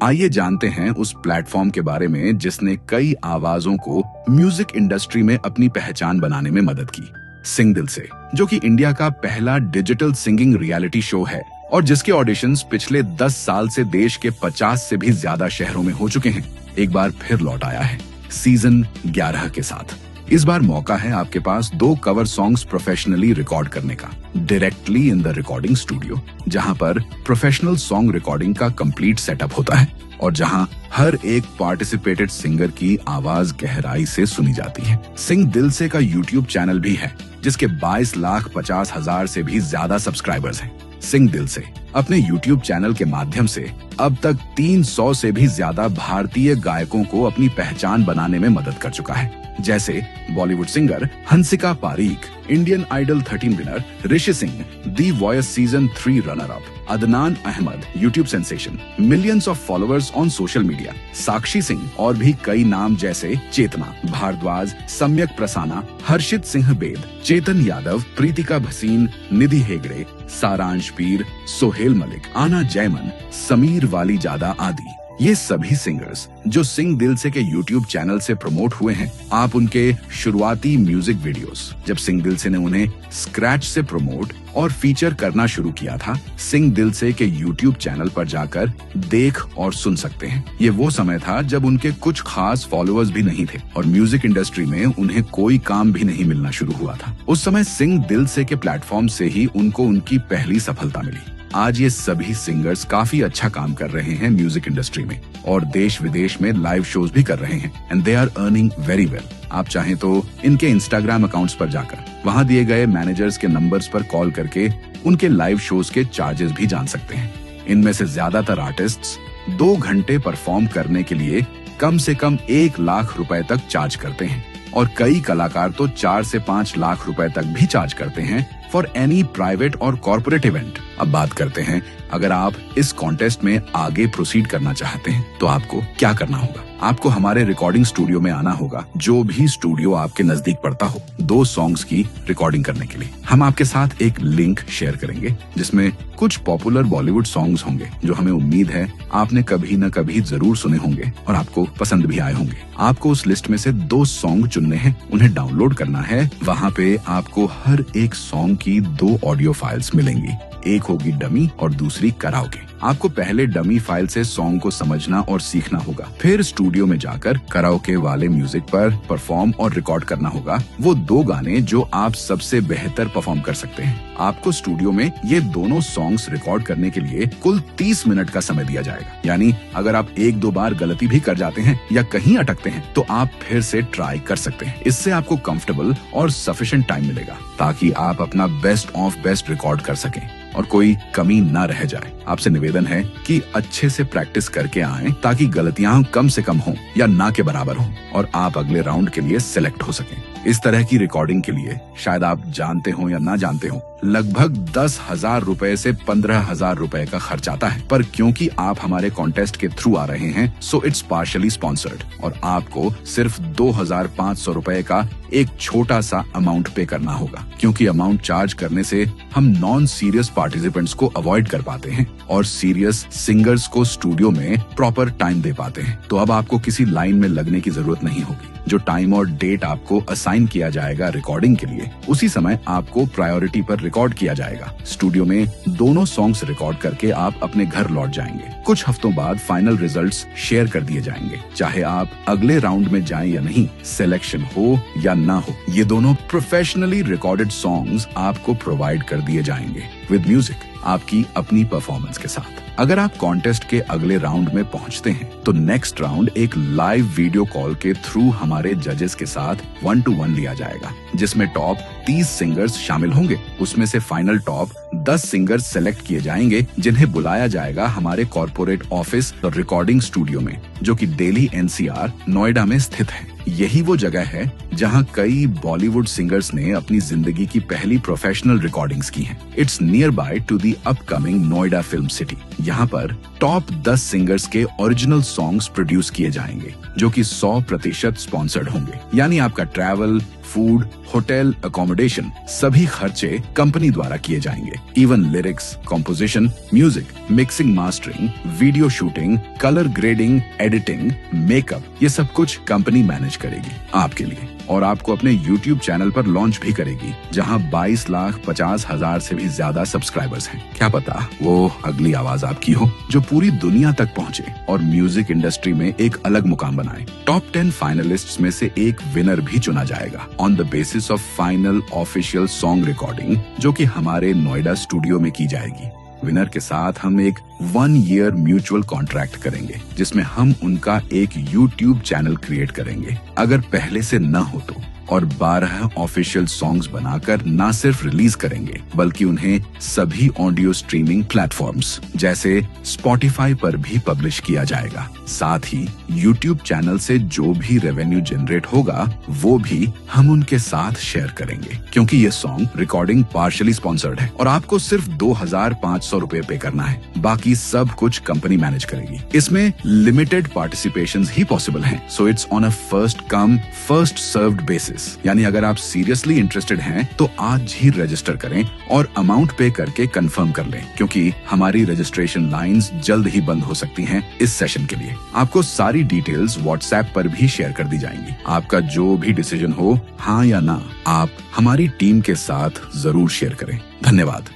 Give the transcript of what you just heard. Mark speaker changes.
Speaker 1: आइए जानते हैं उस प्लेटफॉर्म के बारे में जिसने कई आवाजों को म्यूजिक इंडस्ट्री में अपनी पहचान बनाने में मदद की। सिंग दिल से, जो कि इंडिया का पहला डिजिटल सिंगिंग रियलिटी शो है और जिसके ऑडिशंस पिछले 10 साल से देश के 50 से भी ज्यादा शहरों में हो चुके हैं, एक बार फिर लौट आया है सीजन 11 के साथ। इस बार मौका है आपके पास 2 कवर सॉन्ग्स प्रोफेशनली रिकॉर्ड करने का, directly in the recording studio, जहां पर प्रोफेशनल सॉन्ग रिकॉर्डिंग का कंप्लीट सेटअप होता है और जहां हर एक पार्टिसिपेटेड सिंगर की आवाज गहराई से सुनी जाती है। सिंग दिल से का यूट्यूब चैनल भी है जिसके 22,50,000 से भी ज्यादा सब्सक्राइबर्स हैं। सिंग दिल से अपने यूट्यूब चैनल के माध्यम से अब तक 300 से भी ज्यादा भारतीय गायकों को अपनी पहचान बनाने में मदद कर चुका है, जैसे Bollywood singer Hansika Pareek, Indian Idol 13 winner Rishi Singh, the Voice season 3 runner up Adnan Ahmed, YouTube sensation, millions of followers on social media Sakshi Singh और भी कई नाम जैसे चेतना भारद्वाज, सम्यक प्रसाना, हर्षित सिंह बेद, चेतन यादव, प्रीतिका भसीन, निधि हेगड़े, सारांश पीर, सोहेल मलिक, आना जयमन, समीर वालीजादा आदि। ये सभी सिंगर्स जो सिंग दिल से के यूट्यूब चैनल से प्रमोट हुए हैं, आप उनके शुरुआती म्यूजिक वीडियोस, जब सिंग दिल से ने उन्हें स्क्रैच से प्रमोट और फीचर करना शुरू किया था, सिंग दिल से के यूट्यूब चैनल पर जाकर देख और सुन सकते हैं। ये वो समय था जब उनके कुछ खास फॉलोअर्स भी नहीं थे और म्यूजिक इंडस्ट्री में उन्हें कोई काम भी नहीं मिलना शुरू हुआ था। उस समय सिंग दिल से के प्लेटफॉर्म से ही उनको उनकी पहली सफलता मिली। आज ये सभी सिंगर्स काफी अच्छा काम कर रहे हैं म्यूजिक इंडस्ट्री में और देश विदेश में लाइव शोज भी कर रहे हैं and they are earning very well. आप चाहें तो इनके इंस्टाग्राम अकाउंट्स पर जाकर वहां दिए गए मैनेजर्स के नंबर्स पर कॉल करके उनके लाइव शोज के चार्जेस भी जान सकते हैं। इनमें से ज्यादातर आर्टिस्ट्स 2 घंटे परफॉर्म करने के लिए कम से कम 1 लाख रुपए तक चार्ज करते हैं और कई कलाकार तो 4 से 5 लाख रुपए तक भी चार्ज करते हैं फॉर एनी प्राइवेट और कॉर्पोरेट इवेंट। अब बात करते हैं, अगर आप इस कॉन्टेस्ट में आगे प्रोसीड करना चाहते हैं तो आपको क्या करना होगा। आपको हमारे रिकॉर्डिंग स्टूडियो में आना होगा, जो भी स्टूडियो आपके नजदीक पड़ता हो, 2 सॉन्ग्स की रिकॉर्डिंग करने के लिए। हम आपके साथ एक लिंक शेयर करेंगे जिसमें कुछ पॉपुलर बॉलीवुड सॉन्ग्स होंगे जो हमें उम्मीद है आपने कभी न कभी जरूर सुने होंगे और आपको पसंद भी आए होंगे। आपको उस लिस्ट में से 2 सॉन्ग चुनने हैं, उन्हें डाउनलोड करना है। वहाँ पे आपको हर एक सॉन्ग की 2 ऑडियो फाइल्स मिलेंगी, एक होगी डमी और दूसरी कराओके। आपको पहले डमी फाइल से सॉन्ग को समझना और सीखना होगा, फिर स्टूडियो में जाकर कराओके वाले म्यूजिक पर परफॉर्म और रिकॉर्ड करना होगा वो 2 गाने जो आप सबसे बेहतर परफॉर्म कर सकते हैं। आपको स्टूडियो में ये दोनों सॉन्ग्स रिकॉर्ड करने के लिए कुल 30 मिनट का समय दिया जाएगा। यानी अगर आप 1-2 बार गलती भी कर जाते हैं या कहीं अटकते हैं तो आप फिर से ट्राई कर सकते हैं। इससे आपको कंफर्टेबल और सफिशिएंट टाइम मिलेगा ताकि आप अपना बेस्ट ऑफ बेस्ट रिकॉर्ड कर सकें और कोई कमी ना रह जाए। आपसे निवेदन है कि अच्छे से प्रैक्टिस करके आएं ताकि गलतियां कम से कम हों या ना के बराबर हों और आप अगले राउंड के लिए सिलेक्ट हो सकें। इस तरह की रिकॉर्डिंग के लिए शायद आप जानते हो या ना जानते हो, लगभग 10,000 रुपए से 15,000 रुपए का खर्च आता है, पर क्योंकि आप हमारे कॉन्टेस्ट के थ्रू आ रहे हैं सो इट्स पार्शियली स्पॉन्सर्ड और आपको सिर्फ 2,500 रुपए का एक छोटा सा अमाउंट पे करना होगा, क्योंकि अमाउंट चार्ज करने से हम नॉन सीरियस पार्टिसिपेंट्स को अवॉइड कर पाते हैं और सीरियस सिंगर्स को स्टूडियो में प्रॉपर टाइम दे पाते हैं। तो अब आपको किसी लाइन में लगने की जरूरत नहीं होगी। जो टाइम और डेट आपको असाइन किया जाएगा रिकॉर्डिंग के लिए, उसी समय आपको प्रायोरिटी पर रिकॉर्ड किया जाएगा। स्टूडियो में दोनों सॉन्ग्स रिकॉर्ड करके आप अपने घर लौट जाएंगे। कुछ हफ्तों बाद फाइनल रिजल्ट्स शेयर कर दिए जाएंगे। चाहे आप अगले राउंड में जाएं या नहीं, सिलेक्शन हो या ना हो, ये दोनों प्रोफेशनली रिकॉर्डेड सॉन्ग्स आपको प्रोवाइड कर दिए जाएंगे विद म्यूजिक, आपकी अपनी परफॉर्मेंस के साथ। अगर आप कॉन्टेस्ट के अगले राउंड में पहुंचते हैं तो नेक्स्ट राउंड एक लाइव वीडियो कॉल के थ्रू हमारे जजेस के साथ 1-to-1 लिया जाएगा, जिसमें टॉप 30 सिंगर्स शामिल होंगे। उसमें से फाइनल टॉप 10 सिंगर्स सेलेक्ट किए जाएंगे जिन्हें बुलाया जाएगा हमारे कॉर्पोरेट ऑफिस और रिकॉर्डिंग स्टूडियो में, जो कि दिल्ली NCR नोएडा में स्थित है। यही वो जगह है जहां कई बॉलीवुड सिंगर्स ने अपनी जिंदगी की पहली प्रोफेशनल रिकॉर्डिंग्स की हैं। It's near by two the upcoming Noida film city. यहाँ पर टॉप 10 सिंगर्स के ओरिजिनल सॉन्ग्स प्रोड्यूस किए जाएंगे, जो कि 100% स्पॉन्सर्ड होंगे। यानी आपका ट्रैवल, फूड, होटल, अकोमोडेशन सभी खर्चे कंपनी द्वारा किए जाएंगे। Even lyrics, composition, music, mixing, mastering, video shooting, colour grading, editing, makeup, ये सब कुछ कंपनी मैनेज करेगी आपके लिए, और आपको अपने YouTube चैनल पर लॉन्च भी करेगी, जहां 22,50,000 से भी ज्यादा सब्सक्राइबर्स हैं। क्या पता वो अगली आवाज आपकी हो, जो पूरी दुनिया तक पहुंचे और म्यूजिक इंडस्ट्री में एक अलग मुकाम बनाए। टॉप 10 फाइनलिस्ट्स में से एक विनर भी चुना जाएगा on the basis of final official song recording, जो कि हमारे नोएडा स्टूडियो में की जाएगी। विनर के साथ हम एक 1 ईयर म्यूचुअल कॉन्ट्रैक्ट करेंगे, जिसमें हम उनका एक YouTube चैनल क्रिएट करेंगे अगर पहले से न हो तो, और 12 ऑफिशियल सॉन्ग्स बनाकर न सिर्फ रिलीज करेंगे, बल्कि उन्हें सभी ऑडियो स्ट्रीमिंग प्लेटफॉर्म्स जैसे Spotify पर भी पब्लिश किया जाएगा। साथ ही YouTube चैनल से जो भी रेवेन्यू जनरेट होगा वो भी हम उनके साथ शेयर करेंगे, क्योंकि ये सॉन्ग रिकॉर्डिंग पार्शियली स्पॉन्सर्ड है और आपको सिर्फ 2,500 रुपए पे करना है। बाकी सब कुछ कंपनी मैनेज करेगी। इसमें लिमिटेड पार्टिसिपेशंस ही पॉसिबल हैं, so it's on a first come first served basis. यानी अगर आप सीरियसली इंटरेस्टेड हैं तो आज ही रजिस्टर करें और अमाउंट पे करके कंफर्म कर लें, क्योंकि हमारी रजिस्ट्रेशन लाइंस जल्द ही बंद हो सकती हैं इस सेशन के लिए। आपको सारी डिटेल्स व्हाट्सएप पर भी शेयर कर दी जाएंगी। आपका जो भी डिसीजन हो, हाँ या ना, आप हमारी टीम के साथ जरूर शेयर करें। धन्यवाद।